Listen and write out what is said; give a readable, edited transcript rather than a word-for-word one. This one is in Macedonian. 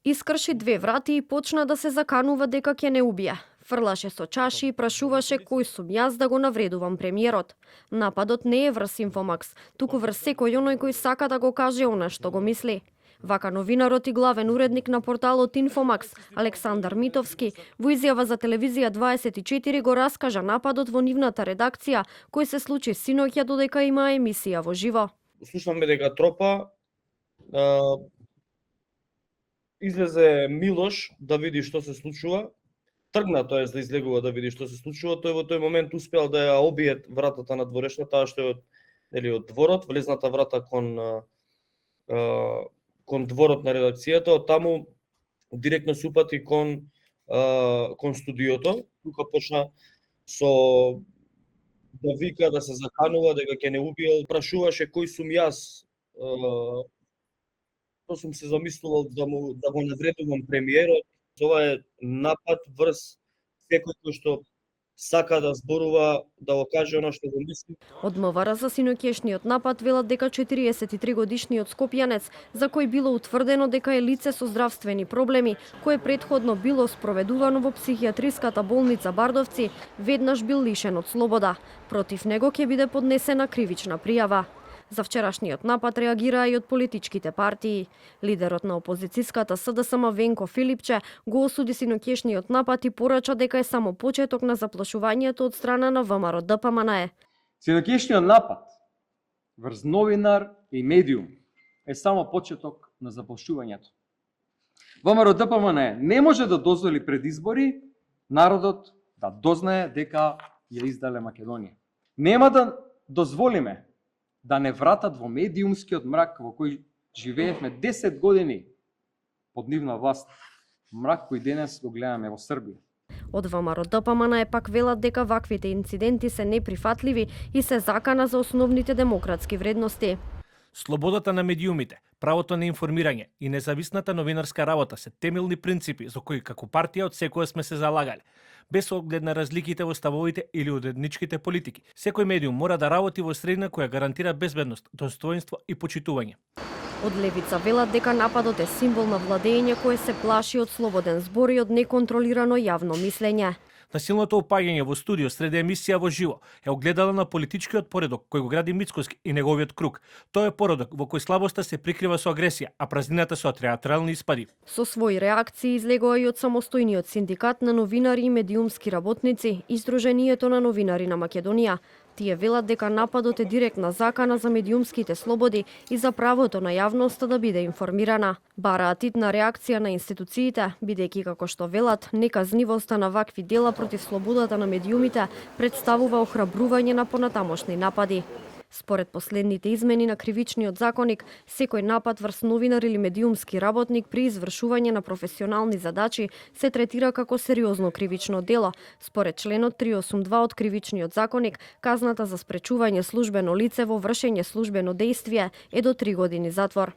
Искрши 2 врати и почна да се заканува дека ќе не убие. Фрлаше со чаши и прашуваше кој сум јас да го навредувам премиерот. Нападот не е врз Инфомакс, туку врз секој оној кој сака да го каже она што го мисли. Вака новинарот и главен уредник на порталот Инфомакс, Александар Митовски, во изјава за телевизија 24 го раскажа нападот во нивната редакција, кој се случи синоќа додека има емисија во живо. Слушнаме дека тропа, излезе Милош да види што се случува. Тргна да излегува да види што се случува. Тој во тој момент успеал да ја обие вратата на дворешната, таа што е од дворот, влезната врата кон дворот на редакцијата, од таму директно се упати кон студиото. Тука почна со да вика, да се заканува дека ќе не убиел, прашуваше кој сум јас. Тоа сум се замислувал да го навредувам премиерот. Ова е напад врз секој кој што сака да зборува, да го каже она што го мисли. Од МВР за синоќешниот напад велат дека 43 годишниот скопјанец, за кој било утврдено дека е лице со здравствени проблеми, кое претходно било спроведувано во психијатриската болница Бардовци, веднаш бил лишен од слобода. Против него ќе биде поднесена кривична пријава. За вчерашниот напад реагираа и од политичките партии. Лидерот на опозицијската СДСМ Венко Филипче го осуди синоќешниот напад и порача дека е само почеток на заплашувањето од страна на ВМРО ДПМНЕ. Синоќешниот напад врз новинар и медиум е само почеток на заплашувањето. ВМРО ДПМНЕ не може да дозволи пред избори народот да дознае дека ја издале Македонија. Нема да дозволиме да не вратат во медиумскиот мрак во кој живеевме 10 години под нивна власт. Мрак кој денес го гледаме во Србија. Од ВМРО ДПМНЕ пак велат дека ваквите инциденти се неприфатливи и се закана за основните демократски вредности. Слободата на медиумите, правото на информирање и независната новинарска работа се темелни принципи за кои како партија од секоја сме се залагале. Без оглед на разликите во ставовите или уредничките политики, секој медиум мора да работи во средина која гарантира безбедност, достоинство и почитување. Од левица велат дека нападот е символ на владење кое се плаши од слободен збор и од неконтролирано јавно мислење. Насилното опаѓање во студио среде емисија во живо е огледало на политичкиот поредок кој го гради Мицкоски и неговиот круг. Тоа е породок во кој слабоста се прикрива со агресија, а празнината со театрални испади. Со своји реакции излегува и од самостојниот синдикат на новинари и медиумски работници и Сдруженијето на новинари на Македонија. Тие велат дека нападот е директна закана за медиумските слободи и за правото на јавноста да биде информирана. Бараат итна реакција на институциите, бидејќи како што велат, неказнивоста на вакви дела против слободата на медиумите представува охрабрување на понатамошни напади. Според последните измени на кривичниот законник, секој напад врз новинар или медиумски работник при извршување на професионални задачи се третира како сериозно кривично дело. Според членот 382 од кривичниот законник, казната за спречување службено лице во вршење службено дејствие е до 3 години затвор.